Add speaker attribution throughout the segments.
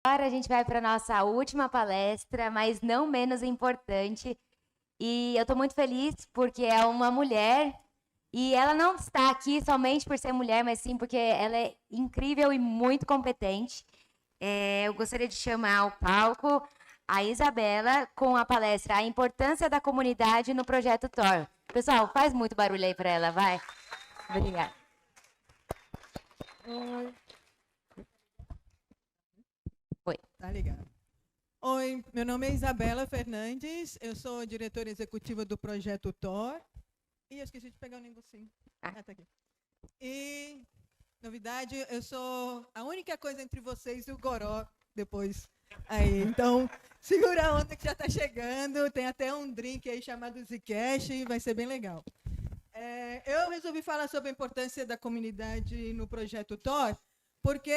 Speaker 1: Agora a gente vai para a nossa última palestra, mas não menos importante. E eu estou muito feliz porque é uma mulher e ela não está aqui somente por ser mulher, mas sim porque ela é incrível e muito competente. Eu gostaria de chamar ao palco a Isabela com a palestra A Importância da Comunidade no Projeto Thor. Pessoal, faz muito barulho aí para ela, vai. Obrigada. Oi.
Speaker 2: Tá ligado. Oi, meu nome é Isabela Fernandes, eu sou diretora executiva do Projeto Thor. E eu esqueci de pegar o negocinho. Tá aqui. E, novidade, eu sou a única coisa entre vocês e o Goró depois. Aí, então, segura a onda que já está chegando. Tem até um drink aí chamado Zcash e vai ser bem legal. Eu resolvi falar sobre a importância da comunidade no Projeto Thor, porque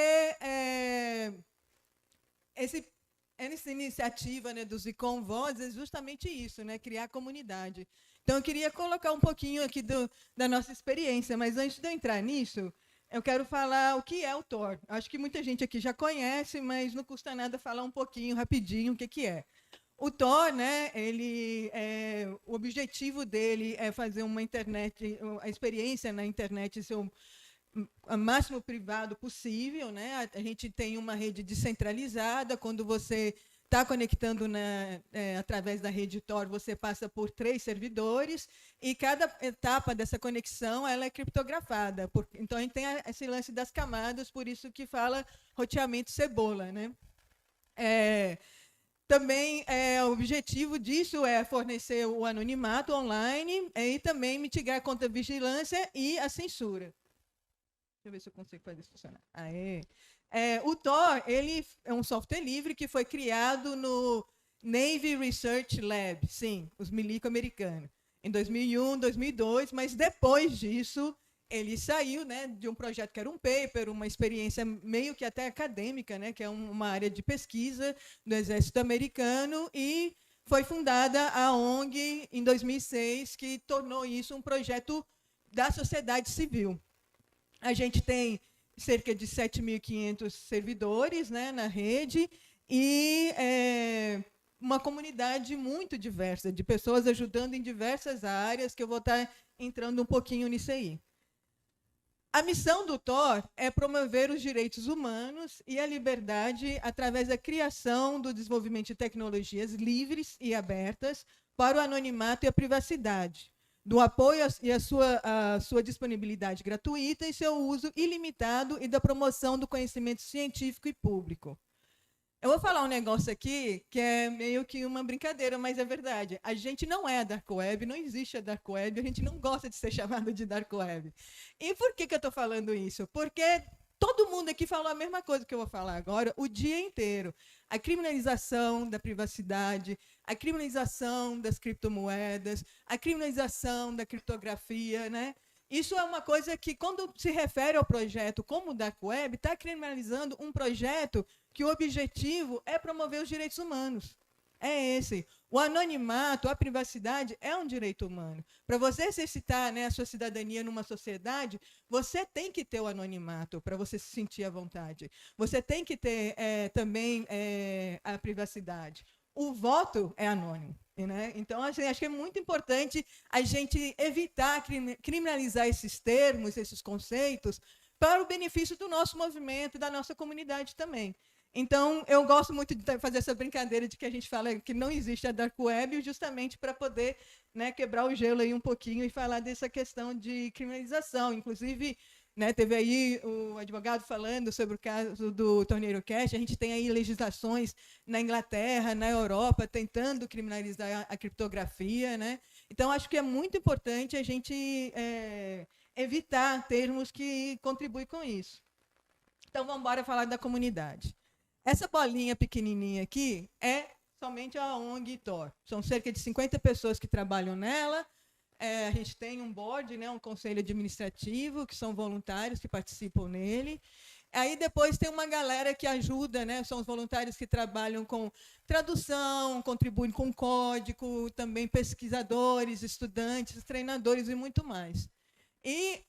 Speaker 2: essa iniciativa, né, do Zicom Voz é justamente isso, né, criar comunidade. Então, eu queria colocar um pouquinho aqui da nossa experiência, mas antes de eu entrar nisso, eu quero falar o que é o Thor. Acho que muita gente aqui já conhece, mas não custa nada falar um pouquinho, rapidinho, o que é. O Thor, né, o objetivo dele é fazer uma internet, a experiência na internet ser o máximo privado possível, né? A gente tem uma rede descentralizada. Quando você está conectando através da rede Tor, você passa por 3 servidores e cada etapa dessa conexão ela é criptografada. Então, a gente tem esse lance das camadas, por isso que fala roteamento cebola, né? Também o objetivo disso é fornecer o anonimato online e também mitigar a contra-vigilância e a censura. Deixa eu ver se eu consigo fazer isso funcionar. O Thor ele é um software livre que foi criado no Navy Research Lab, sim, os milico americanos, em 2001, 2002, mas depois disso ele saiu, né, de um projeto que era um paper, uma experiência meio que até acadêmica, né, que é uma área de pesquisa do Exército Americano, e foi fundada a ONG em 2006, que tornou isso um projeto da sociedade civil. A gente tem cerca de 7.500 servidores, né, na rede e uma comunidade muito diversa, de pessoas ajudando em diversas áreas, que eu vou estar entrando um pouquinho nisso aí. A missão do Thor é promover os direitos humanos e a liberdade através da criação do desenvolvimento de tecnologias livres e abertas para o anonimato e a privacidade, do apoio e a sua disponibilidade gratuita e seu uso ilimitado e da promoção do conhecimento científico e público. Eu vou falar um negócio aqui que é meio que uma brincadeira, mas é verdade. A gente não é a Dark Web, não existe a Dark Web, a gente não gosta de ser chamado de Dark Web. E por que eu estou falando isso? Porque todo mundo aqui falou a mesma coisa que eu vou falar agora o dia inteiro. A criminalização da privacidade, a criminalização das criptomoedas, a criminalização da criptografia, né? Isso é uma coisa que, quando se refere ao projeto como o Dark Web, está criminalizando um projeto que o objetivo é promover os direitos humanos. É esse. O anonimato, a privacidade é um direito humano. Para você exercitar, né, a sua cidadania numa sociedade, você tem que ter o anonimato para você se sentir à vontade. Você tem que ter também a privacidade. O voto é anônimo. Né? Então, acho que é muito importante a gente evitar criminalizar esses termos, esses conceitos, para o benefício do nosso movimento e da nossa comunidade também. Então, eu gosto muito de fazer essa brincadeira de que a gente fala que não existe a Dark Web, justamente para poder, né, quebrar o gelo aí um pouquinho e falar dessa questão de criminalização. Inclusive, né, teve aí o advogado falando sobre o caso do Torneiro Cash. A gente tem aí legislações na Inglaterra, na Europa, tentando criminalizar a criptografia, né? Então, acho que é muito importante a gente evitar termos que contribuem com isso. Então, vamos embora falar da comunidade. Essa bolinha pequenininha aqui é somente a ONG Thor. São cerca de 50 pessoas que trabalham nela. A gente tem um board, né, um conselho administrativo, que são voluntários que participam nele. Aí depois tem uma galera que ajuda, né, são os voluntários que trabalham com tradução, contribuem com código, também pesquisadores, estudantes, treinadores e muito mais. E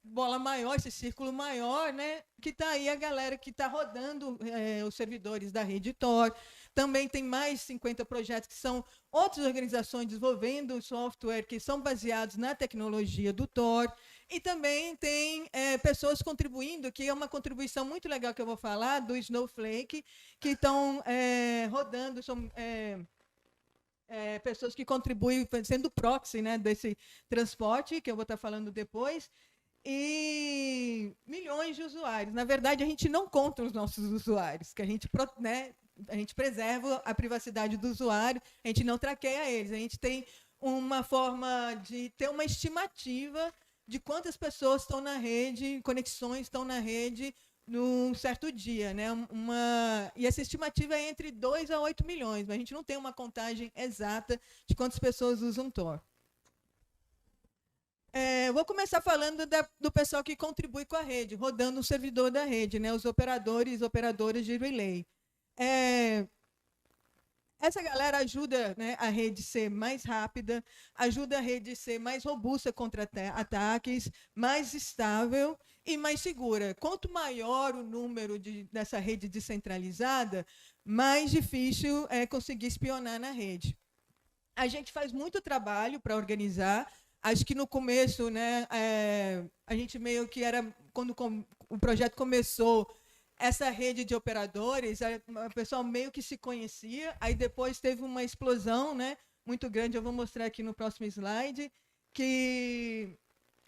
Speaker 2: bola maior, esse círculo maior, né? Que está aí a galera que está rodando os servidores da rede Tor. Também tem mais 50 projetos que são outras organizações desenvolvendo software que são baseados na tecnologia do Tor. E também tem pessoas contribuindo, que é uma contribuição muito legal que eu vou falar, do Snowflake, que estão rodando, são pessoas que contribuem sendo proxy, né, desse transporte, que eu vou estar falando depois, e milhões de usuários. Na verdade, a gente não conta os nossos usuários, que a gente, né, a gente preserva a privacidade do usuário, a gente não traqueia eles, a gente tem uma forma de ter uma estimativa de quantas pessoas estão na rede, conexões estão na rede num certo dia, né? E essa estimativa é entre 2 a 8 milhões, mas a gente não tem uma contagem exata de quantas pessoas usam Tor. Vou começar falando do pessoal que contribui com a rede, rodando o servidor da rede, né? Os operadores e operadoras de relay. Essa galera ajuda, né, a rede ser mais rápida, ajuda a rede ser mais robusta contra ataques, mais estável e mais segura. Quanto maior o número dessa rede descentralizada, mais difícil é conseguir espionar na rede. A gente faz muito trabalho para organizar. Acho que no começo, né, a gente meio que era, quando o projeto começou, essa rede de operadores, o pessoal meio que se conhecia, aí depois teve uma explosão, né, muito grande, eu vou mostrar aqui no próximo slide, que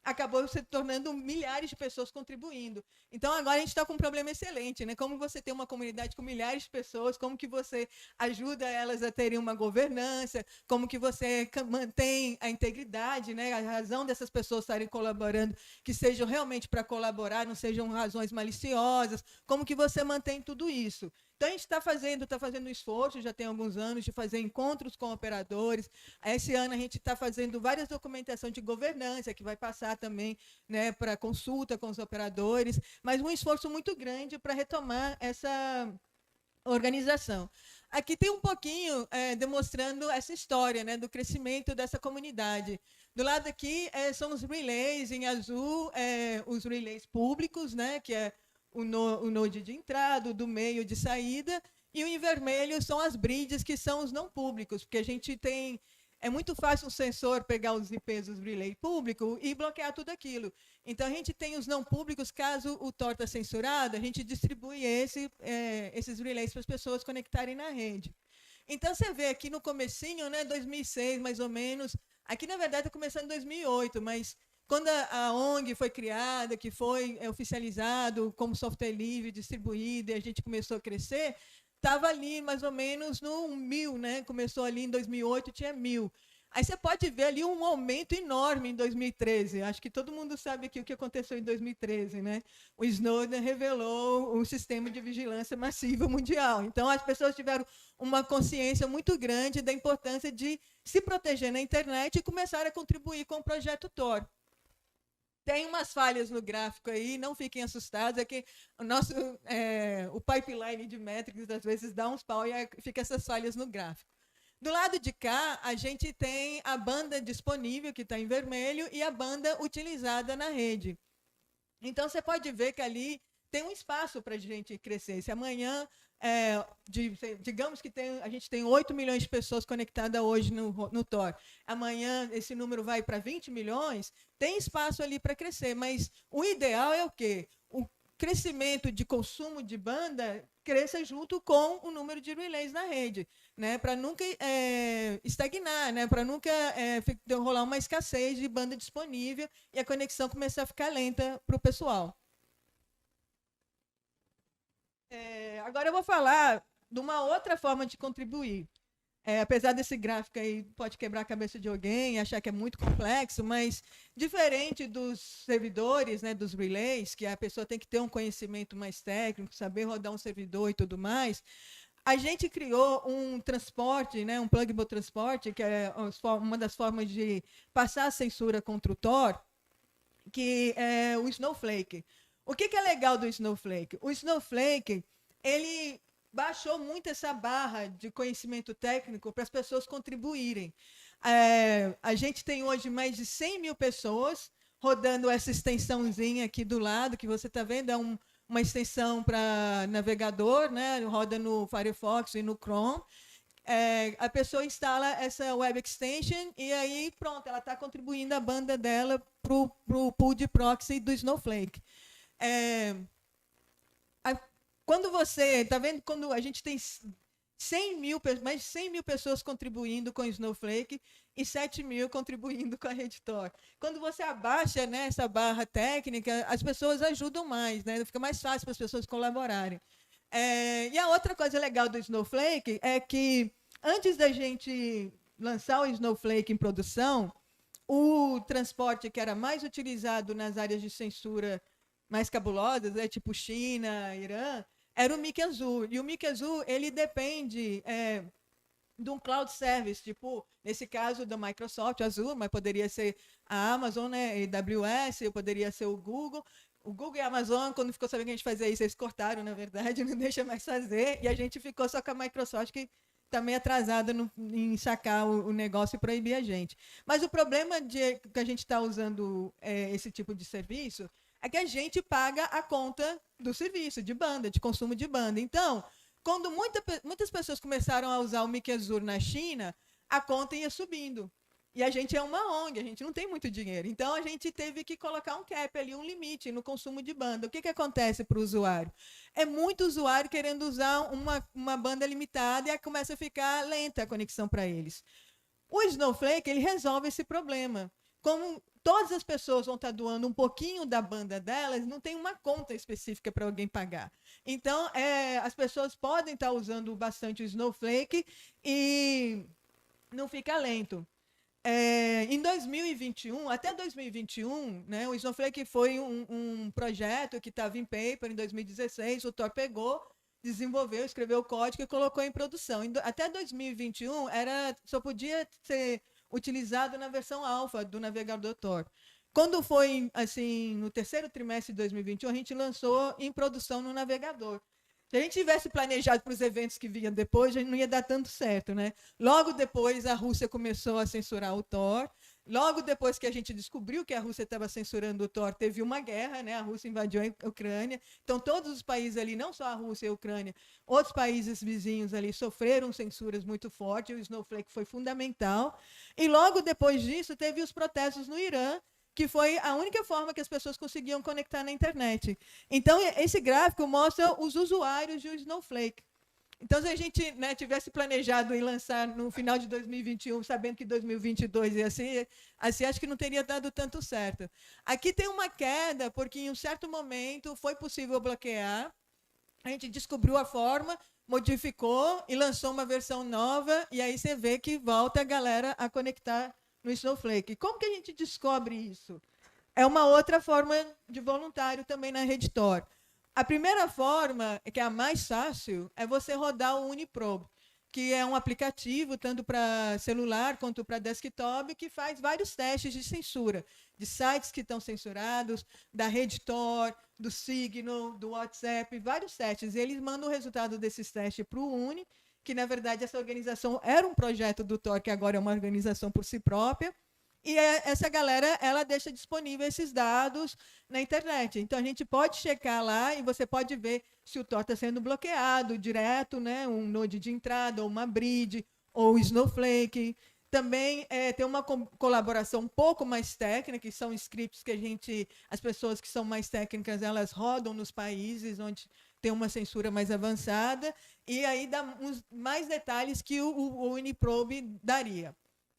Speaker 2: acabou se tornando milhares de pessoas contribuindo. Então, agora a gente está com um problema excelente, né? Como você tem uma comunidade com milhares de pessoas, como que você ajuda elas a terem uma governança, como que você mantém a integridade, né? A razão dessas pessoas estarem colaborando, que sejam realmente para colaborar, não sejam razões maliciosas, como que você mantém tudo isso. Então, a gente está fazendo um esforço, já tem alguns anos, de fazer encontros com operadores. Esse ano, a gente está fazendo várias documentações de governança, que vai passar também, né, para consulta com os operadores, mas um esforço muito grande para retomar essa organização. Aqui tem um pouquinho demonstrando essa história, né, do crescimento dessa comunidade. Do lado aqui são os relays, em azul, os relays públicos, né, que é o node de entrada, o do meio de saída, e o em vermelho são as bridges, que são os não públicos, porque a gente tem... É muito fácil um sensor pegar os IPs dos relay público e bloquear tudo aquilo. Então, a gente tem os não públicos, caso o Tor está censurado, a gente distribui esses relays para as pessoas conectarem na rede. Então, você vê aqui no comecinho, né, 2006, mais ou menos, aqui, na verdade, está começando em 2008, mas... Quando a ONG foi criada, que foi oficializado como software livre, distribuído, e a gente começou a crescer, estava ali mais ou menos no 1.000, né? Começou ali em 2008, tinha 1.000. Aí você pode ver ali um aumento enorme em 2013. Acho que todo mundo sabe aqui o que aconteceu em 2013, né? O Snowden revelou um sistema de vigilância massiva mundial. Então, as pessoas tiveram uma consciência muito grande da importância de se proteger na internet e começaram a contribuir com o projeto Tor. Tem umas falhas no gráfico aí, não fiquem assustados, é que o pipeline de métricas, às vezes, dá uns pau e fica essas falhas no gráfico. Do lado de cá, a gente tem a banda disponível, que está em vermelho, e a banda utilizada na rede. Então, você pode ver que ali tem um espaço para a gente crescer. Se amanhã, digamos que a gente tem 8 milhões de pessoas conectadas hoje no Tor, amanhã esse número vai para 20 milhões, tem espaço ali para crescer, mas o ideal é o quê? O crescimento de consumo de banda cresça junto com o número de relays na rede, né? Para nunca estagnar, né? Para nunca rolar uma escassez de banda disponível e a conexão começar a ficar lenta para o pessoal. Agora eu vou falar de uma outra forma de contribuir. Apesar desse gráfico aí, pode quebrar a cabeça de alguém, achar que é muito complexo, mas diferente dos servidores, né, dos relays, que a pessoa tem que ter um conhecimento mais técnico, saber rodar um servidor e tudo mais, a gente criou um transporte, né, um pluggable transporte, que é uma das formas de passar a censura contra o Tor, que é o Snowflake. O que é legal do Snowflake? O Snowflake, ele baixou muito essa barra de conhecimento técnico para as pessoas contribuírem. A gente tem hoje mais de 100 mil pessoas rodando essa extensãozinha aqui do lado, que você está vendo, é uma extensão para navegador, né? Roda no Firefox e no Chrome. A pessoa instala essa web extension e aí, pronto, ela está contribuindo a banda dela para o pool de proxy do Snowflake. Quando você está vendo, quando a gente tem mais de 100 mil pessoas contribuindo com o Snowflake e 7 mil contribuindo com a Redditor. Quando você abaixa, né, essa barra técnica, as pessoas ajudam mais, né? Fica mais fácil para as pessoas colaborarem. E a outra coisa legal do Snowflake é que, antes da gente lançar o Snowflake em produção, o transporte que era mais utilizado nas áreas de censura mais cabulosas, né, tipo China, Irã, era o Mickey Azure. E o Mickey Azure, ele depende de um cloud service, tipo, nesse caso, da Microsoft Azure, mas poderia ser a Amazon, né, AWS, poderia ser o Google. O Google e a Amazon, quando ficou sabendo que a gente fazia isso, eles cortaram, na verdade, não deixa mais fazer, e a gente ficou só com a Microsoft, que está meio atrasada em sacar o negócio e proibir a gente. Mas o problema que a gente está usando esse tipo de serviço é que a gente paga a conta do serviço, de banda, de consumo de banda. Então, quando muitas pessoas começaram a usar o Mickey Azure na China, a conta ia subindo. E a gente é uma ONG, a gente não tem muito dinheiro. Então, a gente teve que colocar um cap ali, um limite no consumo de banda. O que acontece para o usuário? É muito usuário querendo usar uma banda limitada e aí começa a ficar lenta a conexão para eles. O Snowflake, ele resolve esse problema. Como todas as pessoas vão estar doando um pouquinho da banda delas, não tem uma conta específica para alguém pagar. Então, as pessoas podem estar usando bastante o Snowflake e não fica lento. Em 2021, até 2021, né, o Snowflake foi um projeto que estava em paper em 2016, o Thor pegou, desenvolveu, escreveu o código e colocou em produção. Até 2021, só podia ser utilizado na versão alfa do navegador Tor. Quando foi assim, no terceiro trimestre de 2021, a gente lançou em produção no navegador. Se a gente tivesse planejado para os eventos que vinham depois, a gente não ia dar tanto certo, né? Logo depois, a Rússia começou a censurar o Tor. Logo depois que a gente descobriu que a Rússia estava censurando o Tor, teve uma guerra, né? A Rússia invadiu a Ucrânia. Então, todos os países ali, não só a Rússia e a Ucrânia, outros países vizinhos ali sofreram censuras muito fortes. O Snowflake foi fundamental. E logo depois disso, teve os protestos no Irã, que foi a única forma que as pessoas conseguiam conectar na internet. Então, esse gráfico mostra os usuários do Snowflake. Então, se a gente, né, tivesse planejado em lançar no final de 2021, sabendo que 2022 ia ser assim, acho que não teria dado tanto certo. Aqui tem uma queda, porque em um certo momento foi possível bloquear, a gente descobriu a forma, modificou e lançou uma versão nova, e aí você vê que volta a galera a conectar no Snowflake. Como que a gente descobre isso? É uma outra forma de voluntário também na Redditor. A primeira forma, que é a mais fácil, é você rodar o Uniprobe, que é um aplicativo tanto para celular quanto para desktop, que faz vários testes de censura, de sites que estão censurados, da Redditor, do Signal, do WhatsApp, vários testes. Eles mandam o resultado desses testes para o Uni, que, na verdade, essa organização era um projeto do Tor, que agora é uma organização por si própria, e essa galera, ela deixa disponível esses dados na internet. Então, a gente pode checar lá e você pode ver se o Tor está sendo bloqueado direto, né, um node de entrada, ou uma bridge, ou Snowflake. Também tem uma colaboração um pouco mais técnica, que são scripts que as pessoas que são mais técnicas, elas rodam nos países onde tem uma censura mais avançada, e aí dá mais detalhes que o Uniprobe daria.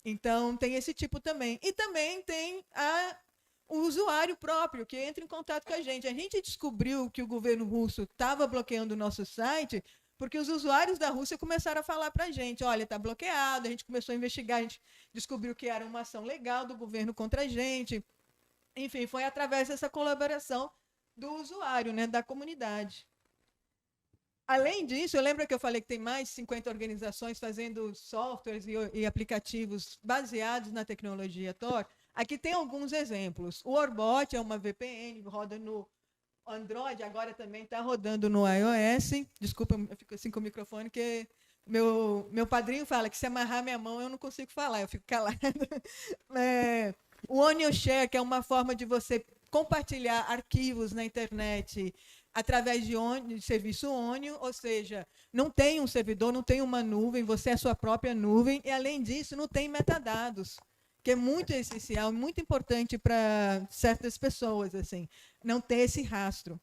Speaker 2: Então, tem esse tipo também. E também tem o usuário próprio, que entra em contato com a gente. A gente descobriu que o governo russo estava bloqueando o nosso site porque os usuários da Rússia começaram a falar para a gente, olha, está bloqueado, a gente começou a investigar, a gente descobriu que era uma ação legal do governo contra a gente. Enfim, foi através dessa colaboração do usuário, né, da comunidade. Além disso, eu lembro que eu falei que tem mais de 50 organizações fazendo softwares e aplicativos baseados na tecnologia Tor. Aqui tem alguns exemplos. O Orbot é uma VPN, roda no Android, agora também está rodando no iOS. Desculpa, eu fico assim com o microfone, porque meu padrinho fala que se amarrar minha mão eu não consigo falar, eu fico calada. O Onion Share, que é uma forma de você compartilhar arquivos na internet através de serviço Onion, ou seja, não tem um servidor, não tem uma nuvem, você é a sua própria nuvem, e, além disso, não tem metadados, que é muito essencial, muito importante para certas pessoas, assim, não ter esse rastro.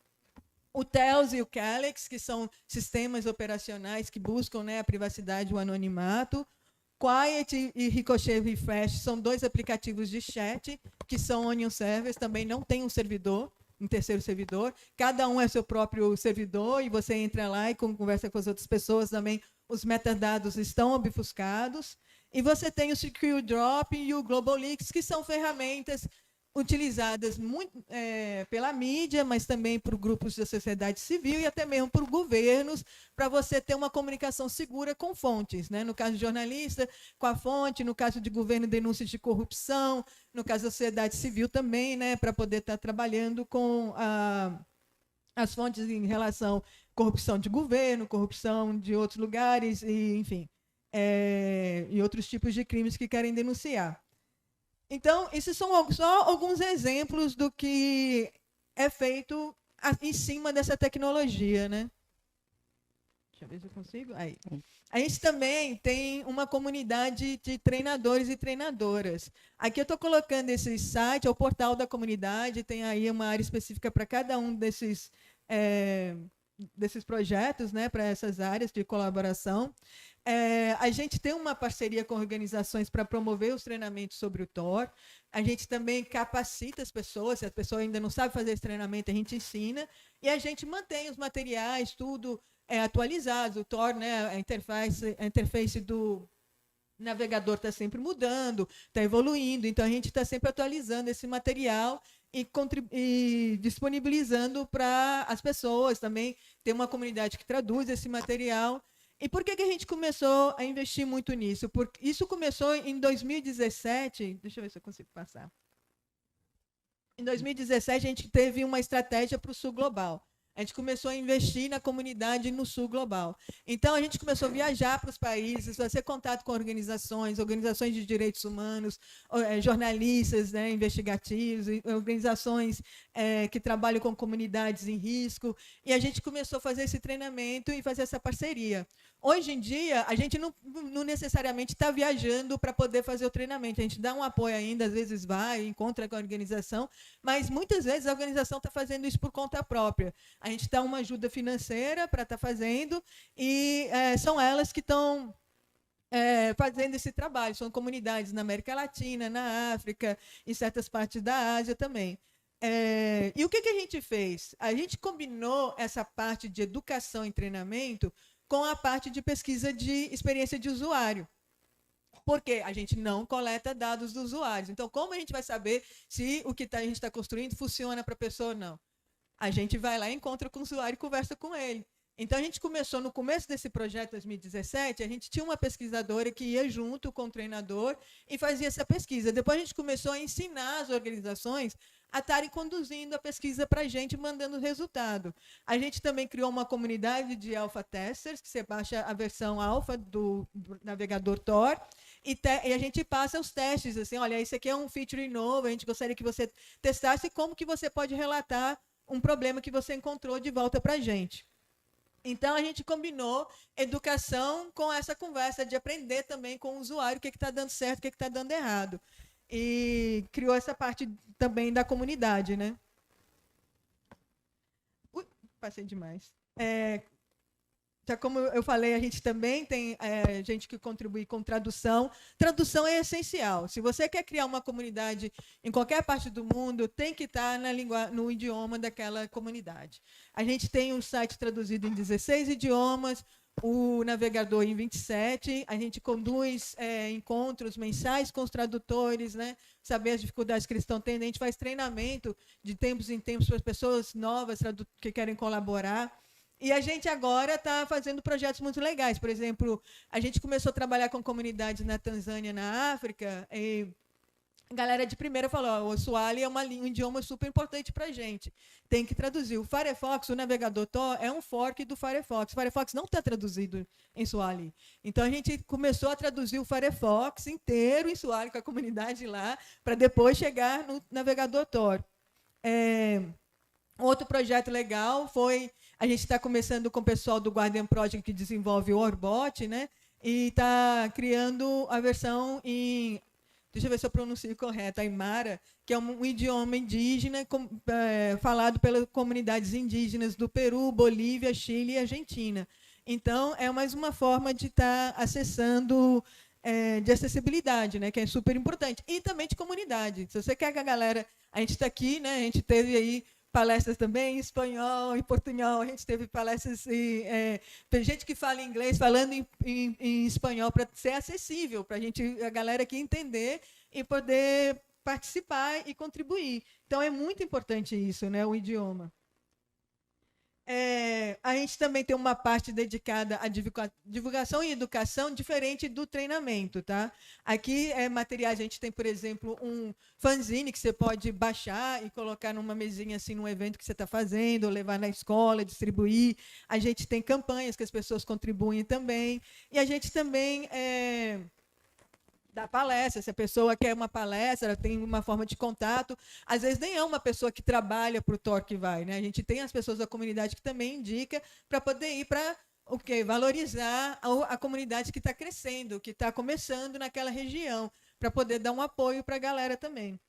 Speaker 2: O Tails e o Calyx, que são sistemas operacionais que buscam, né, a privacidade e o anonimato. Quiet e Ricochet Refresh são 2 aplicativos de chat, que são Onion Servers, também não tem um servidor, um terceiro servidor. Cada um é seu próprio servidor, e você entra lá e conversa com as outras pessoas também. Os metadados estão obfuscados. E você tem o Secure Drop e o Global Leaks, que são ferramentas utilizadas muito pela mídia, mas também por grupos da sociedade civil e até mesmo por governos, para você ter uma comunicação segura com fontes, né? No caso de jornalista, com a fonte, no caso de governo, denúncias de corrupção, no caso da sociedade civil também, né? Para poder estar trabalhando com as fontes em relação à corrupção de governo, corrupção de outros lugares, e, enfim, e outros tipos de crimes que querem denunciar. Então, esses são só alguns exemplos do que é feito em cima dessa tecnologia, né? Deixa eu ver se eu consigo. Aí. A gente também tem uma comunidade de treinadores e treinadoras. Aqui eu estou colocando esse site, é o portal da comunidade, tem aí uma área específica para cada um desses projetos, né, para essas áreas de colaboração. A gente tem uma parceria com organizações para promover os treinamentos sobre o Tor. A gente também capacita as pessoas. Se a pessoa ainda não sabe fazer esse treinamento, a gente ensina. E a gente mantém os materiais, tudo atualizado. O Tor, né, a interface do navegador está sempre mudando, está evoluindo. Então, a gente está sempre atualizando esse material e disponibilizando para as pessoas também. Tem uma comunidade que traduz esse material. E por que a gente começou a investir muito nisso? Porque isso começou em 2017. Deixa eu ver se eu consigo passar. Em 2017, a gente teve uma estratégia para o Sul Global. A gente começou a investir na comunidade no Sul Global. Então, a gente começou a viajar para os países, fazer contato com organizações de direitos humanos, jornalistas, né, investigativos, organizações que trabalham com comunidades em risco. E a gente começou a fazer esse treinamento e fazer essa parceria. Hoje em dia, a gente não necessariamente está viajando para poder fazer o treinamento. A gente dá um apoio ainda, às vezes vai, encontra com a organização, mas muitas vezes a organização está fazendo isso por conta própria. A gente dá uma ajuda financeira para estar fazendo, e são elas que estão fazendo esse trabalho. São comunidades na América Latina, na África, em certas partes da Ásia também. E o que a gente fez? A gente combinou essa parte de educação e treinamento com a parte de pesquisa de experiência de usuário. Porque a gente não coleta dados dos usuários. Então, como a gente vai saber se o que a gente está construindo funciona para a pessoa ou não? A gente vai lá, encontra com o usuário e conversa com ele. Então, a gente começou, no começo desse projeto, 2017, a gente tinha uma pesquisadora que ia junto com o treinador e fazia essa pesquisa. Depois, a gente começou a ensinar as organizações a estarem conduzindo a pesquisa para a gente, mandando o resultado. A gente também criou uma comunidade de alpha testers, que você baixa a versão alfa do navegador Tor, e a gente passa os testes, assim, olha, esse aqui é um feature novo, a gente gostaria que você testasse como que você pode relatar um problema que você encontrou de volta para a gente. Então, a gente combinou educação com essa conversa de aprender também com o usuário o que está dando certo, o que está dando errado. E criou essa parte também da comunidade, né? Passei demais. Já como eu falei, a gente também tem gente que contribui com tradução. Tradução é essencial. Se você quer criar uma comunidade em qualquer parte do mundo, tem que estar no idioma daquela comunidade. A gente tem um site traduzido em 16 idiomas, o navegador em 27, a gente conduz encontros mensais com os tradutores, né? Saber as dificuldades que eles estão tendo. A gente faz treinamento de tempos em tempos para as pessoas novas que querem colaborar. E a gente agora está fazendo projetos muito legais. Por exemplo, a gente começou a trabalhar com comunidades na Tanzânia, na África, e a galera de primeira falou, o Swahili é um idioma super importante para a gente. Tem que traduzir. O Firefox, o navegador Tor, é um fork do Firefox. O Firefox não está traduzido em Swahili. Então, a gente começou a traduzir o Firefox inteiro em Swahili, com a comunidade lá, para depois chegar no navegador Tor. Outro projeto legal foi... A gente está começando com o pessoal do Guardian Project, que desenvolve o Orbot, né? E está criando a versão em... Deixa eu ver se eu pronuncio correto. Aymara, que é um idioma indígena falado pelas comunidades indígenas do Peru, Bolívia, Chile e Argentina. Então, é mais uma forma de estar acessando, de acessibilidade, né, que é super importante. E também de comunidade. Se você quer que a galera... A gente está aqui, né, a gente teve aí palestras também em espanhol, em portunhol, a gente teve palestras, tem gente que fala inglês, falando em espanhol, para ser acessível, para a galera aqui entender e poder participar e contribuir. Então, é muito importante isso, né, o idioma. A gente também tem uma parte dedicada à divulgação e educação diferente do treinamento, tá? Aqui, materiais, a gente tem, por exemplo, um fanzine que você pode baixar e colocar numa mesinha, assim, num evento que você está fazendo, ou levar na escola, distribuir. A gente tem campanhas que as pessoas contribuem também. E a gente também... da palestra, se a pessoa quer uma palestra, tem uma forma de contato, às vezes nem é uma pessoa que trabalha para o Tor que vai, né? A gente tem as pessoas da comunidade que também indica para poder ir para valorizar a comunidade que está crescendo, que está começando naquela região, para poder dar um apoio para a galera também.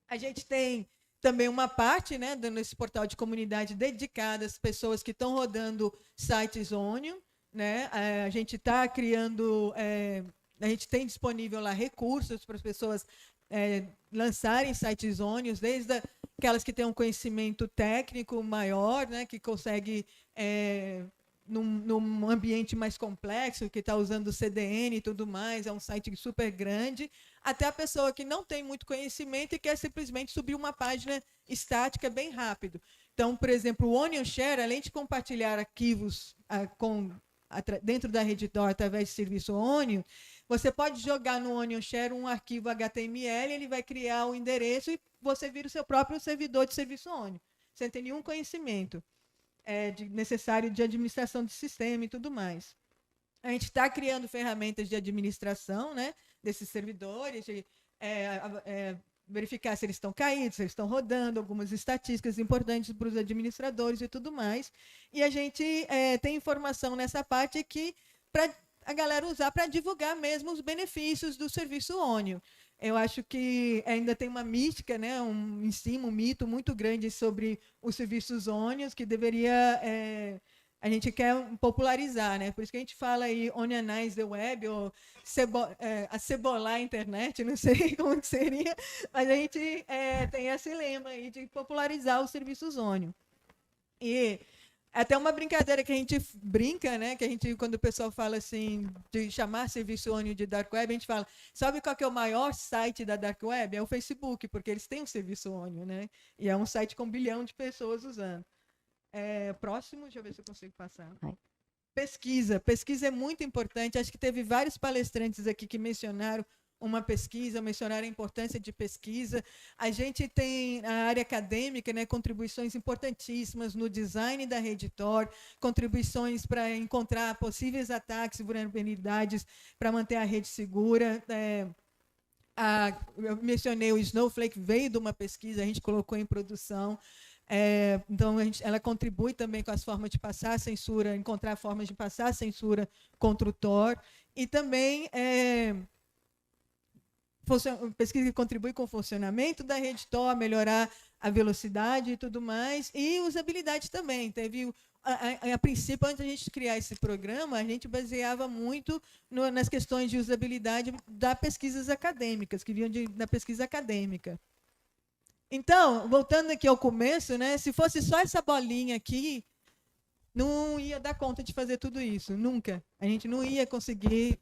Speaker 2: A gente tem também uma parte, né, nesse portal de comunidade dedicada às pessoas que estão rodando sites Onion, né? A gente está criando... a gente tem disponível lá recursos para as pessoas lançarem sites ônios, desde aquelas que têm um conhecimento técnico maior, né, que consegue, num ambiente mais complexo, que está usando CDN e tudo mais, é um site super grande, até a pessoa que não tem muito conhecimento e quer simplesmente subir uma página estática bem rápido. Então, por exemplo, o Onion Share, além de compartilhar arquivos dentro da rede Tor através de serviço Onion, você pode jogar no Onion Share um arquivo HTML, ele vai criar o endereço e você vira o seu próprio servidor de serviço Onion, sem ter nenhum conhecimento necessário de administração de sistema e tudo mais. A gente está criando ferramentas de administração, né, desses servidores, verificar se eles estão caídos, se eles estão rodando, algumas estatísticas importantes para os administradores e tudo mais. E a gente tem informação nessa parte que para a galera usar para divulgar mesmo os benefícios do serviço Onion. Eu acho que ainda tem uma mística, né, em cima, um mito muito grande sobre os serviços Onions, que deveria... a gente quer popularizar, né? Por isso que a gente fala aí Onionize the Web, ou acebolar a internet, não sei como que seria, mas a gente tem esse lema aí de popularizar os serviços Onion. E até uma brincadeira que a gente brinca, né? Que a gente, quando o pessoal fala assim, de chamar serviço Onion de Dark Web, a gente fala, sabe qual que é o maior site da Dark Web? É o Facebook, porque eles têm um serviço Onion, né? E é um site com 1 bilhão de pessoas usando. Próximo, deixa eu ver se eu consigo passar. Pesquisa. Pesquisa é muito importante. Acho que teve vários palestrantes aqui que mencionaram uma pesquisa, mencionaram a importância de pesquisa. A gente tem na área acadêmica, né, contribuições importantíssimas no design da rede Tor, contribuições para encontrar possíveis ataques e vulnerabilidades para manter a rede segura. Eu mencionei o Snowflake, veio de uma pesquisa, a gente colocou em produção. Então, ela contribui também com as formas de passar a censura, encontrar formas de passar a censura contra o Tor. E também pesquisa que contribui com o funcionamento da rede Tor, melhorar a velocidade e tudo mais. E usabilidade também. Teve, a princípio, antes de a gente criar esse programa, a gente baseava muito nas questões de usabilidade das pesquisas acadêmicas, que vinham da pesquisa acadêmica. Então, voltando aqui ao começo, né, se fosse só essa bolinha aqui, não ia dar conta de fazer tudo isso, nunca. A gente não ia conseguir,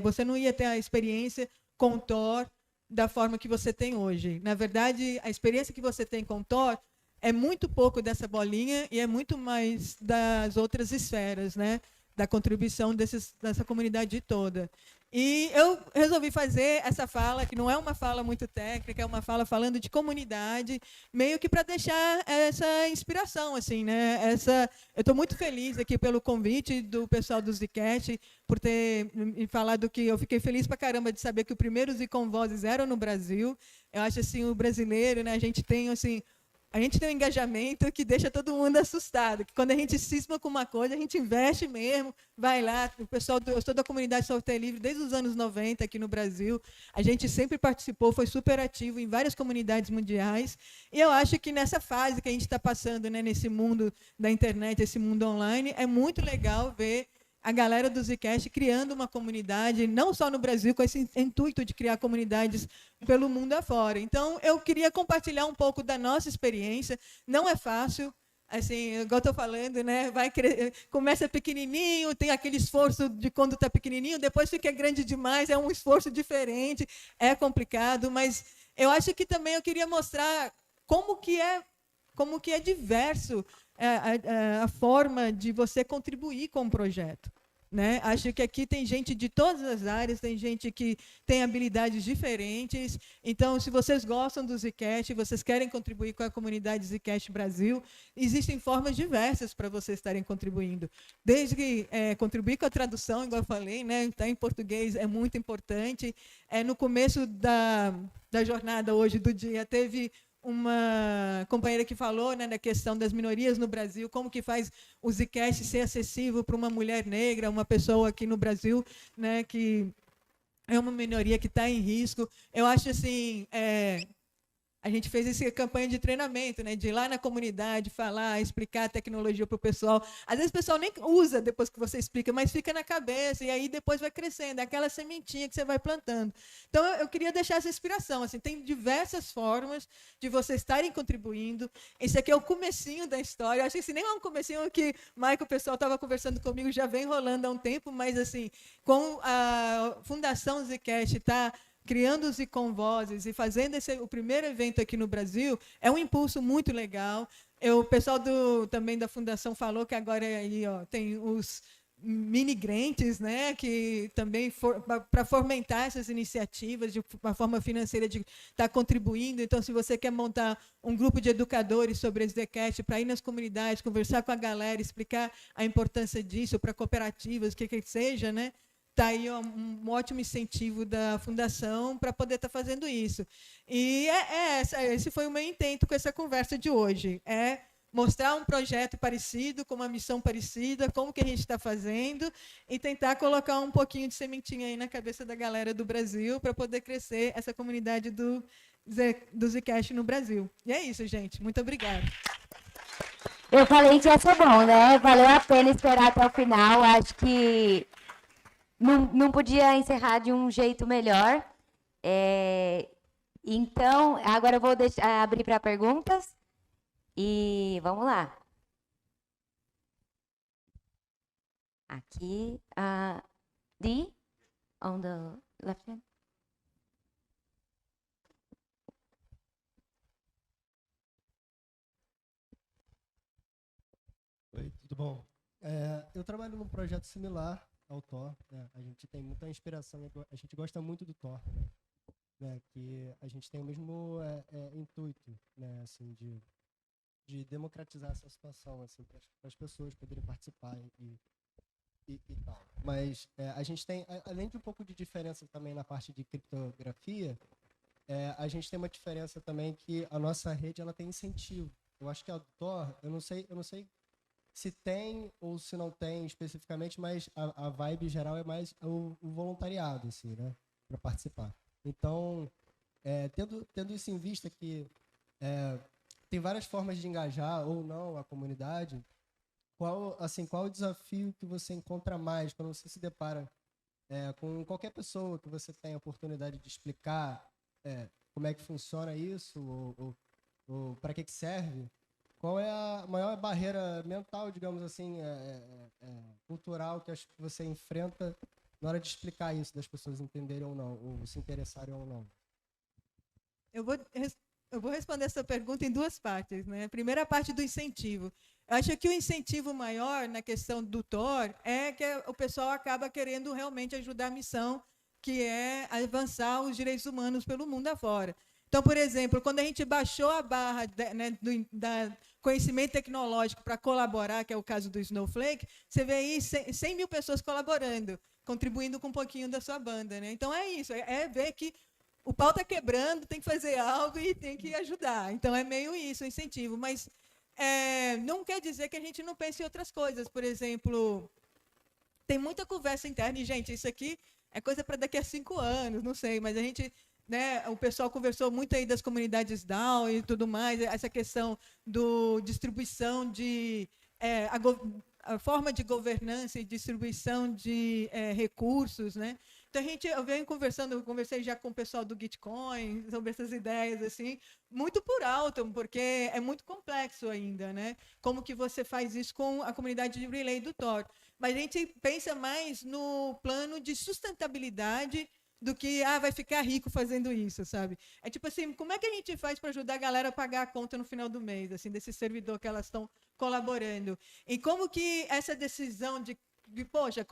Speaker 2: você não ia ter a experiência com o Tor da forma que você tem hoje. Na verdade, a experiência que você tem com o Tor é muito pouco dessa bolinha e é muito mais das outras esferas, né, da contribuição dessa comunidade toda. E eu resolvi fazer essa fala, que não é uma fala muito técnica, é uma fala falando de comunidade, meio que para deixar essa inspiração, assim, né? Eu estou muito feliz aqui pelo convite do pessoal do Zcast, por ter me falado que eu fiquei feliz pra caramba de saber que o primeiro Zcom Vozes era no Brasil. Eu acho assim, o brasileiro, né? A gente tem um engajamento que deixa todo mundo assustado. Que quando a gente cisma com uma coisa, a gente investe mesmo, vai lá. Eu sou da comunidade Software Livre desde os anos 90 aqui no Brasil. A gente sempre participou, foi super ativo em várias comunidades mundiais. E eu acho que nessa fase que a gente está passando, né, nesse mundo da internet, esse mundo online, é muito legal ver a galera do Zcast criando uma comunidade, não só no Brasil, com esse intuito de criar comunidades pelo mundo afora. Então, eu queria compartilhar um pouco da nossa experiência. Não é fácil, assim, igual estou falando, né? Começa pequenininho, tem aquele esforço de quando está pequenininho, depois fica grande demais, é um esforço diferente, é complicado, mas eu acho que também eu queria mostrar como que é diverso a forma de você contribuir com o projeto, né? Acho que aqui tem gente de todas as áreas, tem gente que tem habilidades diferentes. Então, se vocês gostam do Zcast, vocês querem contribuir com a comunidade Zcast Brasil, existem formas diversas para vocês estarem contribuindo. Desde que contribuir com a tradução, igual eu falei, né? Tá em português é muito importante. No começo da jornada hoje do dia, teve uma companheira que falou, né, na questão das minorias no Brasil, como que faz o Zcast ser acessível para uma mulher negra, uma pessoa aqui no Brasil, né, que é uma minoria que está em risco. Eu acho assim, a gente fez essa campanha de treinamento, né, de ir lá na comunidade, falar, explicar a tecnologia para o pessoal. Às vezes o pessoal nem usa depois que você explica, mas fica na cabeça, e aí depois vai crescendo, é aquela sementinha que você vai plantando. Então, eu queria deixar essa inspiração. Assim, tem diversas formas de vocês estarem contribuindo. Esse aqui é o comecinho da história. Eu acho que esse nem é um comecinho que o pessoal estava conversando comigo, já vem rolando há um tempo, mas assim, com a Fundação Zcast está criando os Zcom Vozes e fazendo o primeiro evento aqui no Brasil, é um impulso muito legal. O pessoal também da Fundação falou que agora aí, tem os mini grants, né, que também para fomentar essas iniciativas de uma forma financeira de estar contribuindo. Então, se você quer montar um grupo de educadores sobre Zcast para ir nas comunidades, conversar com a galera, explicar a importância disso para cooperativas, o que seja, né? Está aí um ótimo incentivo da Fundação para poder estar fazendo isso. E esse foi o meu intento com essa conversa de hoje. É mostrar um projeto parecido, com uma missão parecida, como que a gente está fazendo, e tentar colocar um pouquinho de sementinha aí na cabeça da galera do Brasil para poder crescer essa comunidade do Zcast no Brasil. E é isso, gente. Muito obrigada.
Speaker 1: Eu falei que ia ser bom, né? Valeu a pena esperar até o final. Acho que não podia encerrar de um jeito melhor. Então, agora eu vou abrir para perguntas. E vamos lá. Aqui, D, on the left hand.
Speaker 3: Oi, tudo bom? Eu trabalho num projeto similar ao Thor, né? A gente tem muita inspiração, a gente gosta muito do Thor, né? Que a gente tem o mesmo intuito, né? Assim, de democratizar essa situação, assim, para as pessoas poderem participar e tal. Mas a gente tem, além de um pouco de diferença também na parte de criptografia, a gente tem uma diferença também que a nossa rede ela tem incentivo. Eu acho que a do Thor, eu não sei se tem ou se não tem especificamente, mas a vibe geral é mais o voluntariado, assim, né, para participar. Então, tendo isso em vista que tem várias formas de engajar ou não a comunidade, qual o desafio que você encontra mais quando você se depara com qualquer pessoa que você tenha a oportunidade de explicar como é que funciona isso ou para que serve? Qual é a maior barreira mental, digamos assim, cultural que você enfrenta na hora de explicar isso, das pessoas entenderem ou não, ou se interessarem ou não?
Speaker 2: Eu vou responder essa pergunta em duas partes, né? A primeira parte do incentivo. Eu acho que o incentivo maior na questão do Thor é que o pessoal acaba querendo realmente ajudar a missão que é avançar os direitos humanos pelo mundo afora. Então, por exemplo, quando a gente baixou a barra da conhecimento tecnológico para colaborar, que é o caso do Snowflake, você vê aí 100 mil pessoas colaborando, contribuindo com um pouquinho da sua banda, né? Então, é isso, é ver que o pau está quebrando, tem que fazer algo e tem que ajudar. Então, é meio isso, o incentivo. Mas não quer dizer que a gente não pense em outras coisas. Por exemplo, tem muita conversa interna, e, gente, isso aqui é coisa para daqui a 5 anos, não sei, mas a gente... Né, o pessoal conversou muito aí das comunidades Down e tudo mais, essa questão da distribuição de... a forma de governança e distribuição de recursos, né? Então, eu venho conversei já com o pessoal do Gitcoin sobre essas ideias, assim, muito por alto, porque é muito complexo ainda, né? Como que você faz isso com a comunidade de Relay do Tor. Mas a gente pensa mais no plano de sustentabilidade do que, vai ficar rico fazendo isso, sabe? É tipo assim, como é que a gente faz para ajudar a galera a pagar a conta no final do mês, assim, desse servidor que elas estão colaborando? E como que essa decisão poxa,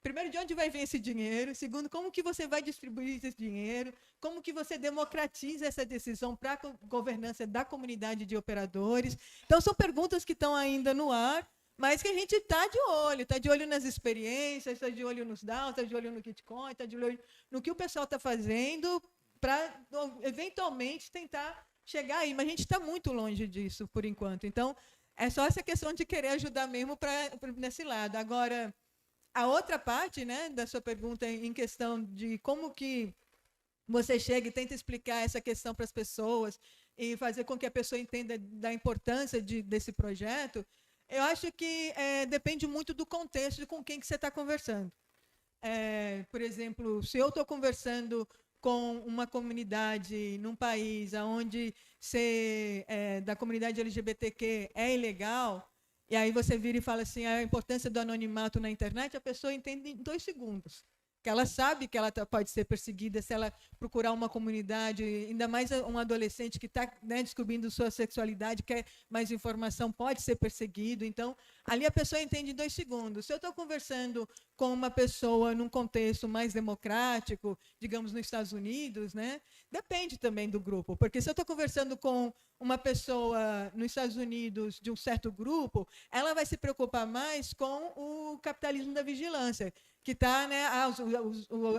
Speaker 2: primeiro, de onde vai vir esse dinheiro? Segundo, como que você vai distribuir esse dinheiro? Como que você democratiza essa decisão para a governança da comunidade de operadores? Então, são perguntas que estão ainda no ar, mas que a gente está de olho nas experiências, está de olho nos DAOs, está de olho no Gitcoin, está de olho no que o pessoal está fazendo para, eventualmente, tentar chegar aí. Mas a gente está muito longe disso, por enquanto. Então, é só essa questão de querer ajudar mesmo nesse lado. Agora, a outra parte, né, da sua pergunta em questão de como que você chega e tenta explicar essa questão para as pessoas e fazer com que a pessoa entenda da importância desse projeto, eu acho que depende muito do contexto de com quem que você está conversando. Por exemplo, se eu estou conversando com uma comunidade num país onde ser da comunidade LGBTQ é ilegal, e aí você vira e fala assim, a importância do anonimato na internet, a pessoa entende em 2 segundos. Que ela sabe que ela pode ser perseguida se ela procurar uma comunidade, ainda mais um adolescente que está, né, descobrindo sua sexualidade, quer mais informação, pode ser perseguido. Então, ali a pessoa entende em 2 segundos. Se eu estou conversando com uma pessoa num contexto mais democrático, digamos nos Estados Unidos, né, depende também do grupo. Porque se eu estou conversando com uma pessoa nos Estados Unidos de um certo grupo, ela vai se preocupar mais com o capitalismo da vigilância, que está, né,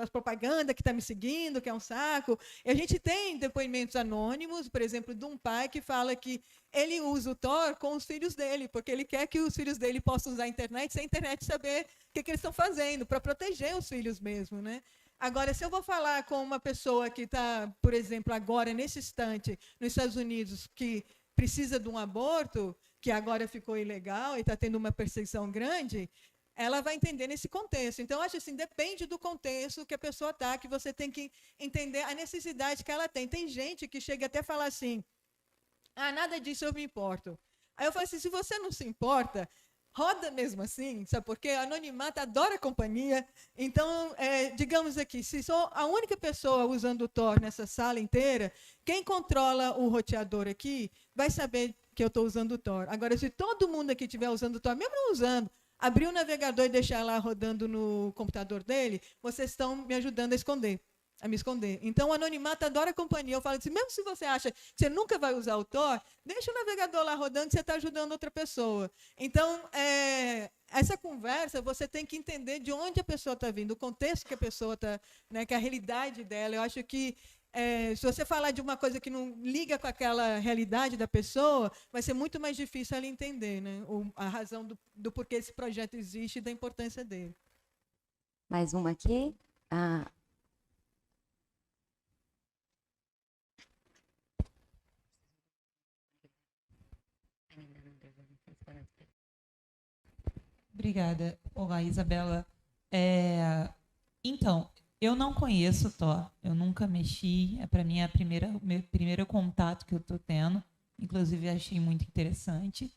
Speaker 2: as propagandas que está me seguindo, que é um saco. E a gente tem depoimentos anônimos, por exemplo, de um pai que fala que ele usa o Tor com os filhos dele, porque ele quer que os filhos dele possam usar a internet sem a internet saber o que eles estão fazendo, para proteger os filhos mesmo, né? Agora, se eu vou falar com uma pessoa que está, por exemplo, agora, nesse instante, nos Estados Unidos, que precisa de um aborto, que agora ficou ilegal e está tendo uma perseguição grande, ela vai entender nesse contexto. Então, acho assim, depende do contexto que a pessoa está, que você tem que entender a necessidade que ela tem. Tem gente que chega até a falar assim, nada disso eu me importo. Aí eu falo assim, se você não se importa, roda mesmo assim, sabe por quê? Anonimato adora companhia. Então, digamos aqui, se sou a única pessoa usando o Tor nessa sala inteira, quem controla o roteador aqui vai saber que eu estou usando o Tor. Agora, se todo mundo aqui estiver usando o Tor, mesmo não usando, abrir o navegador e deixar lá rodando no computador dele, vocês estão me ajudando a me esconder. Então, o anonimato adora companhia. Eu falo assim, mesmo se você acha que você nunca vai usar o Tor, deixa o navegador lá rodando, você está ajudando outra pessoa. Então, essa conversa, você tem que entender de onde a pessoa está vindo, o contexto que a pessoa está, né, que é a realidade dela. Eu acho que se você falar de uma coisa que não liga com aquela realidade da pessoa, vai ser muito mais difícil ela entender, né, a razão do porquê esse projeto existe e da importância dele.
Speaker 1: Mais uma aqui.
Speaker 4: Obrigada. Olá, Isabela. Então, eu não conheço o Tor, eu nunca mexi, para mim é o meu primeiro contato que eu estou tendo, inclusive achei muito interessante.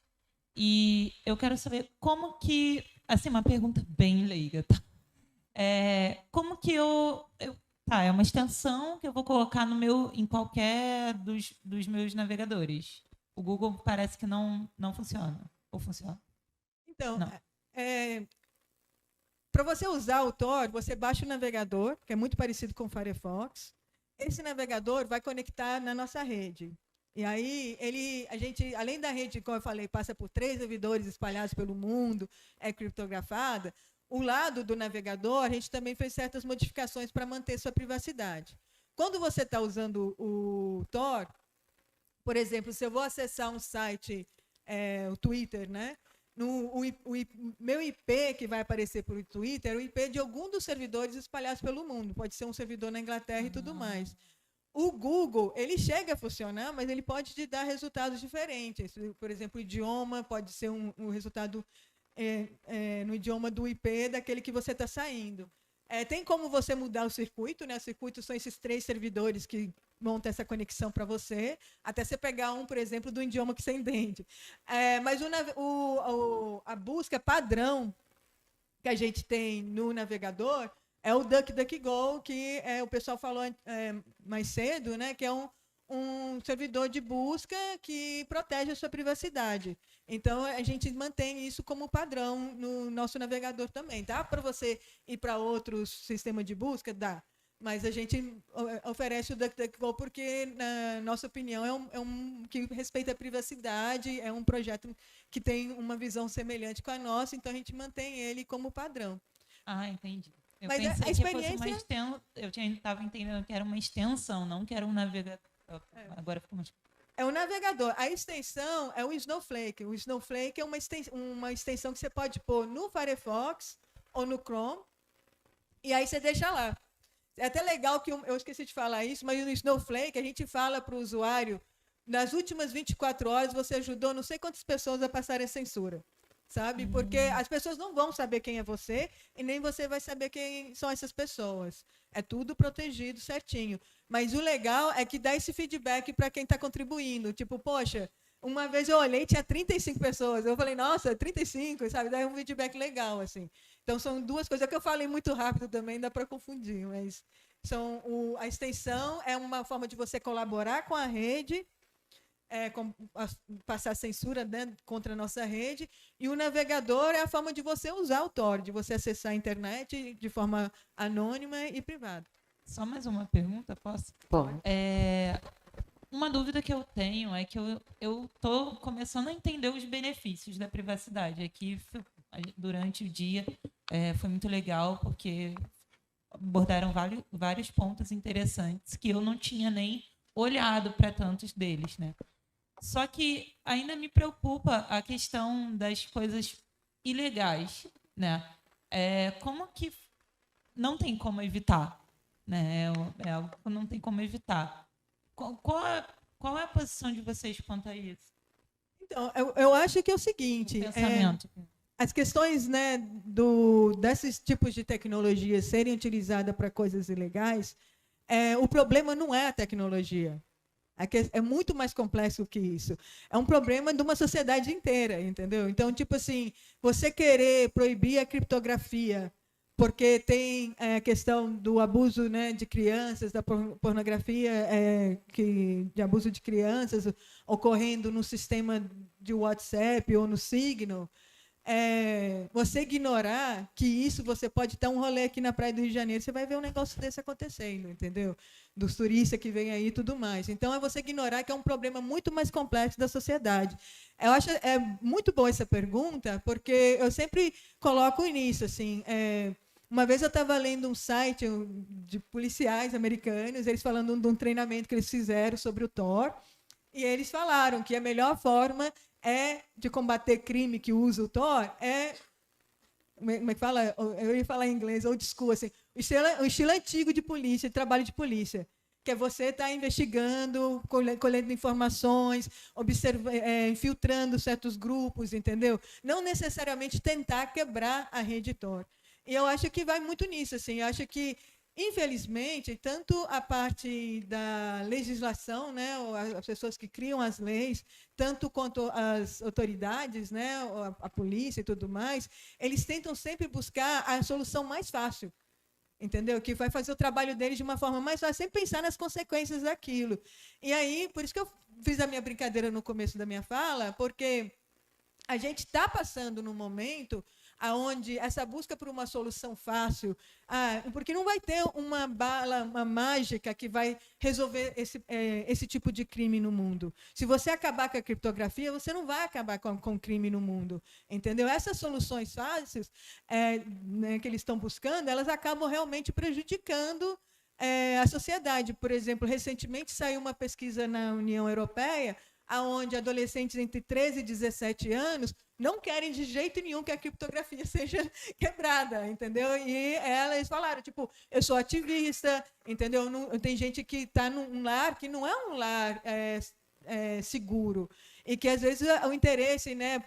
Speaker 4: E eu quero saber como que, assim, uma pergunta bem leiga, tá? Como que é uma extensão que eu vou colocar em qualquer dos meus navegadores. O Google parece que não funciona, ou funciona?
Speaker 2: Então,
Speaker 4: não.
Speaker 2: Para você usar o Tor, você baixa o navegador, que é muito parecido com o Firefox. Esse navegador vai conectar na nossa rede. E aí, a gente, além da rede, como eu falei, passa por 3 servidores espalhados pelo mundo, é criptografada, o lado do navegador, a gente também fez certas modificações para manter sua privacidade. Quando você está usando o Tor, por exemplo, se eu vou acessar um site, o Twitter, né? Meu IP que vai aparecer pelo Twitter é o IP de algum dos servidores espalhados pelo mundo. Pode ser um servidor na Inglaterra e tudo mais. O Google, ele chega a funcionar, mas ele pode te dar resultados diferentes. Por exemplo, o idioma pode ser um resultado no idioma do IP daquele que você está saindo. Tem como você mudar o circuito, né? O circuito são esses 3 servidores que montam essa conexão para você, até você pegar por exemplo, do idioma que você entende. Mas a busca padrão que a gente tem no navegador é o DuckDuckGo, que o pessoal falou mais cedo, né? Que é um servidor de busca que protege a sua privacidade. Então, a gente mantém isso como padrão no nosso navegador também. Dá para você ir para outros sistemas de busca? Dá. Mas a gente oferece o DuckDuckGo porque, na nossa opinião, é um que respeita a privacidade, é um projeto que tem uma visão semelhante com a nossa, então a gente mantém ele como padrão.
Speaker 4: Ah, entendi. Eu
Speaker 2: Mas
Speaker 4: pensei
Speaker 2: a experiência...
Speaker 4: que fosse uma extensão. Eu estava entendendo que era uma extensão, não que era um navegador. Agora ficou mais...
Speaker 2: É o navegador. A extensão é o Snowflake. O Snowflake é uma extensão que você pode pôr no Firefox ou no Chrome, e aí você deixa lá. É até legal que eu esqueci de falar isso, mas no Snowflake a gente fala para o usuário, nas últimas 24 horas você ajudou não sei quantas pessoas a passarem a censura. Sabe? Porque as pessoas não vão saber quem é você e nem você vai saber quem são essas pessoas. É tudo protegido certinho. Mas o legal é que dá esse feedback para quem está contribuindo. Tipo, poxa, uma vez eu olhei e tinha 35 pessoas. Eu falei, nossa, 35, sabe? Dá um feedback legal, assim. Então, são 2 coisas. É que eu falei muito rápido também, dá para confundir. Mas a extensão é uma forma de você colaborar com a rede, passar censura, né, contra a nossa rede, e o navegador é a forma de você usar o Tor, de você acessar a internet de forma anônima e privada.
Speaker 4: Só mais uma pergunta, posso?
Speaker 1: Bom.
Speaker 4: Uma dúvida que eu tenho é que eu estou começando a entender os benefícios da privacidade. Aqui, durante o dia, foi muito legal, porque abordaram vários pontos interessantes que eu não tinha nem olhado para tantos deles, né? Só que ainda me preocupa a questão das coisas ilegais, né? Como que não tem como evitar, né? É algo que não tem como evitar. Qual é a posição de vocês quanto a isso?
Speaker 2: Então, eu acho que é o seguinte...
Speaker 4: Pensamento.
Speaker 2: As questões, né, desses tipos de tecnologias serem utilizadas para coisas ilegais, o problema não é a tecnologia. É muito mais complexo que isso. É um problema de uma sociedade inteira, entendeu? Então, tipo assim, você querer proibir a criptografia porque tem a questão do abuso, né, de crianças, da pornografia, de abuso de crianças ocorrendo no sistema de WhatsApp ou no Signal, você ignorar que isso, você pode dar um rolê aqui na praia do Rio de Janeiro, você vai ver um negócio desse acontecendo, entendeu? Dos turistas que vêm aí e tudo mais. Então, é você ignorar que é um problema muito mais complexo da sociedade. Eu acho muito boa essa pergunta, porque eu sempre coloco nisso, assim, uma vez eu estava lendo um site de policiais americanos, eles falando de um treinamento que eles fizeram sobre o Tor, e eles falaram que a melhor forma de combater crime que usa o Tor como é que fala? Eu ia falar em inglês, old school, assim, o estilo antigo de polícia, de trabalho de polícia, que é você estar investigando, colhendo informações, infiltrando certos grupos, entendeu? Não necessariamente tentar quebrar a rede Tor. E eu acho que vai muito nisso, assim, eu acho que, infelizmente, tanto a parte da legislação, né, as pessoas que criam as leis, tanto quanto as autoridades, né, a polícia e tudo mais, eles tentam sempre buscar a solução mais fácil, entendeu? Que vai fazer o trabalho deles de uma forma mais fácil, sem pensar nas consequências daquilo. E aí, por isso que eu fiz a minha brincadeira no começo da minha fala, porque a gente está passando num momento aonde essa busca por uma solução fácil, porque não vai ter uma bala, uma mágica que vai resolver esse tipo de crime no mundo. Se você acabar com a criptografia, você não vai acabar com crime no mundo, entendeu? Essas soluções fáceis né, que eles estão buscando, elas acabam realmente prejudicando a sociedade. Por exemplo, recentemente saiu uma pesquisa na União Europeia, onde adolescentes entre 13 e 17 anos não querem de jeito nenhum que a criptografia seja quebrada, entendeu? E elas falaram, tipo, eu sou ativista, entendeu? Não, tem gente que está num lar que não é um lar seguro, e que, às vezes, o interesse, né,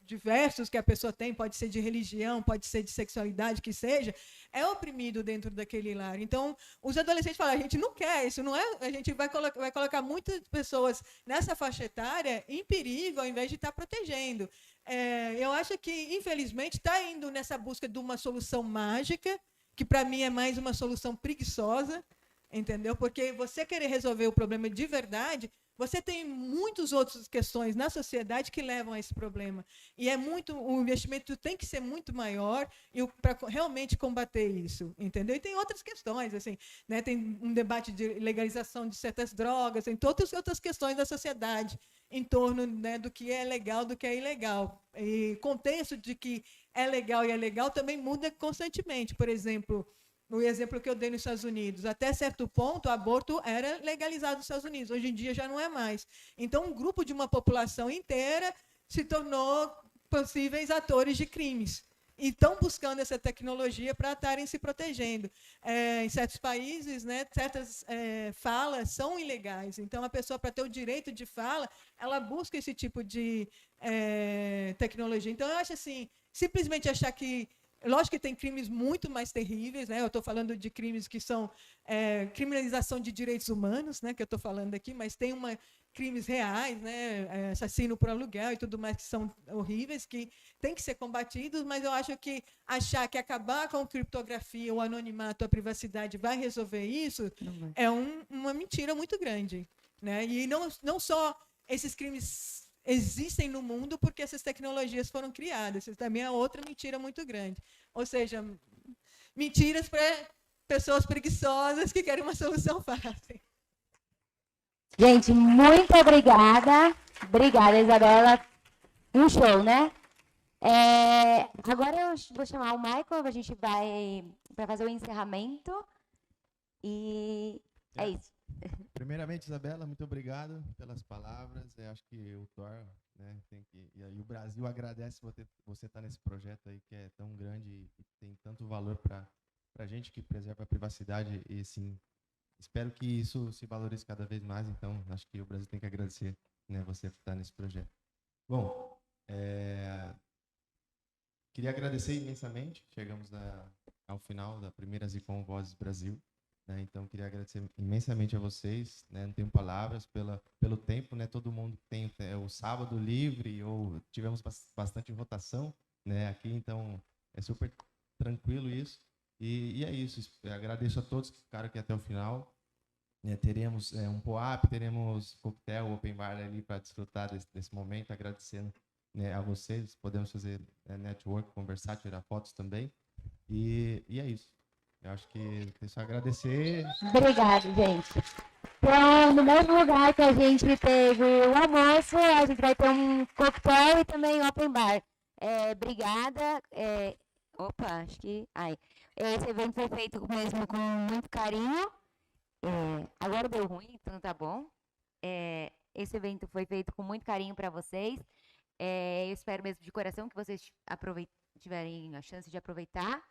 Speaker 2: diversos que a pessoa tem, pode ser de religião, pode ser de sexualidade, que seja, é oprimido dentro daquele lar. Então, os adolescentes falam, a gente não quer isso, não é? A gente vai colocar muitas pessoas nessa faixa etária em perigo, ao invés de estar protegendo. Eu acho que, infelizmente, está indo nessa busca de uma solução mágica, que, para mim, é mais uma solução preguiçosa, entendeu? Porque você querer resolver o problema de verdade, você tem muitas outras questões na sociedade que levam a esse problema. E o investimento tem que ser muito maior para realmente combater isso, entendeu? E tem outras questões, assim, né? Tem um debate de legalização de certas drogas, tem todas outras questões da sociedade em torno, né, do que é legal, do que é ilegal. E o contexto de que é legal e é legal também muda constantemente. Por exemplo, o exemplo que eu dei nos Estados Unidos, até certo ponto, o aborto era legalizado nos Estados Unidos, hoje em dia já não é mais. Então, um grupo de uma população inteira se tornou possíveis atores de crimes. E estão buscando essa tecnologia para estarem se protegendo. Em certos países, né, certas falas são ilegais. Então, a pessoa, para ter o direito de fala, ela busca esse tipo de tecnologia. Então, eu acho assim, simplesmente achar que... Lógico que tem crimes muito mais terríveis, né? Eu estou falando de crimes que são criminalização de direitos humanos, né? Que eu estou falando aqui, mas tem crimes reais, né? Assassino por aluguel e tudo mais, que são horríveis, que tem que ser combatidos, mas eu acho que achar que acabar com a criptografia, o anonimato, a privacidade vai resolver isso é uma mentira muito grande, né? E não só esses crimes existem no mundo porque essas tecnologias foram criadas. Isso também é outra mentira muito grande. Ou seja, mentiras para pessoas preguiçosas que querem uma solução fácil.
Speaker 1: Gente, muito obrigada. Obrigada, Isabela. Um show, né? Agora eu vou chamar o Michael, a gente vai fazer o encerramento. E é isso.
Speaker 5: Primeiramente, Isabela, muito obrigado pelas palavras. Eu acho que o Thor, né, e aí o Brasil agradece você estar nesse projeto aí que é tão grande e tem tanto valor para a gente que preserva a privacidade. E sim, espero que isso se valorize cada vez mais. Então, acho que o Brasil tem que agradecer, né, você por estar nesse projeto. Bom, queria agradecer imensamente. Chegamos ao final da primeira Zicom Vozes Brasil. Então, queria agradecer imensamente a vocês, né? Não tenho palavras pelo tempo, né? Todo mundo tem o sábado livre, ou tivemos bastante rotação, né? Aqui, então, é super tranquilo isso. E é isso, eu agradeço a todos que ficaram aqui até o final. Teremos um POAP, teremos coquetel, open bar ali para desfrutar desse momento, agradecendo, né, a vocês. Podemos fazer network, conversar, tirar fotos também. E é isso. Eu acho que tem só agradecer.
Speaker 1: Obrigada, gente. Então, no mesmo lugar que a gente teve o almoço, a gente vai ter um coquetel e também open bar. Obrigada. Opa, acho que... esse evento foi feito mesmo com muito carinho. Agora deu ruim, então tá bom. Esse evento foi feito com muito carinho para vocês. Eu espero mesmo de coração que vocês tiverem a chance de aproveitar.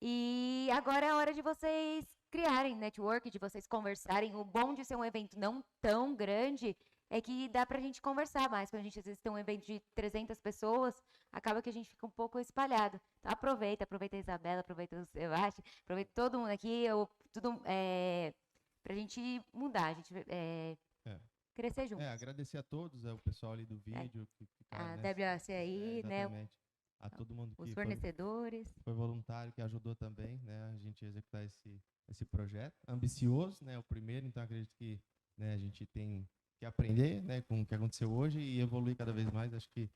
Speaker 1: E agora é a hora de vocês criarem network, de vocês conversarem. O bom de ser um evento não tão grande é que dá pra gente conversar mais. Quando a gente às vezes tem um evento de 300 pessoas, acaba que a gente fica um pouco espalhado. Então aproveita a Isabela, aproveita o Sebastião, aproveita todo mundo aqui, pra gente mudar, a gente crescer juntos.
Speaker 5: Agradecer a todos, o pessoal ali do vídeo. Que ficaram,
Speaker 1: a WAC aí, né?
Speaker 5: A todo mundo que
Speaker 1: os fornecedores.
Speaker 5: Foi voluntário, que ajudou também, né, a gente executar esse projeto. Ambicioso, né, o primeiro, então acredito que, né, a gente tem que aprender, né, com o que aconteceu hoje e evoluir cada vez mais. Acho que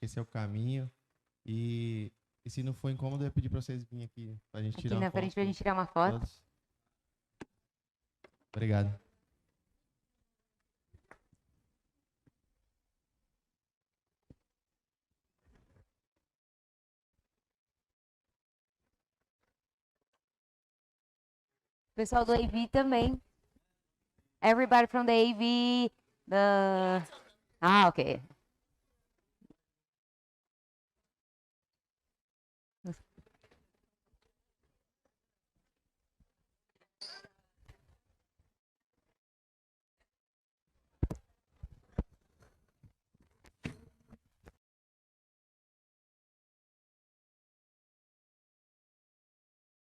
Speaker 5: esse é o caminho. E E se não for incômodo, eu ia pedir pra vocês virem aqui pra gente
Speaker 1: Aqui
Speaker 5: tirar
Speaker 1: na
Speaker 5: uma
Speaker 1: frente
Speaker 5: foto.
Speaker 1: pra gente tirar uma foto.
Speaker 5: Todos. Obrigado.
Speaker 1: Pessoal do AV também. Everybody from the AV. Ah, ok.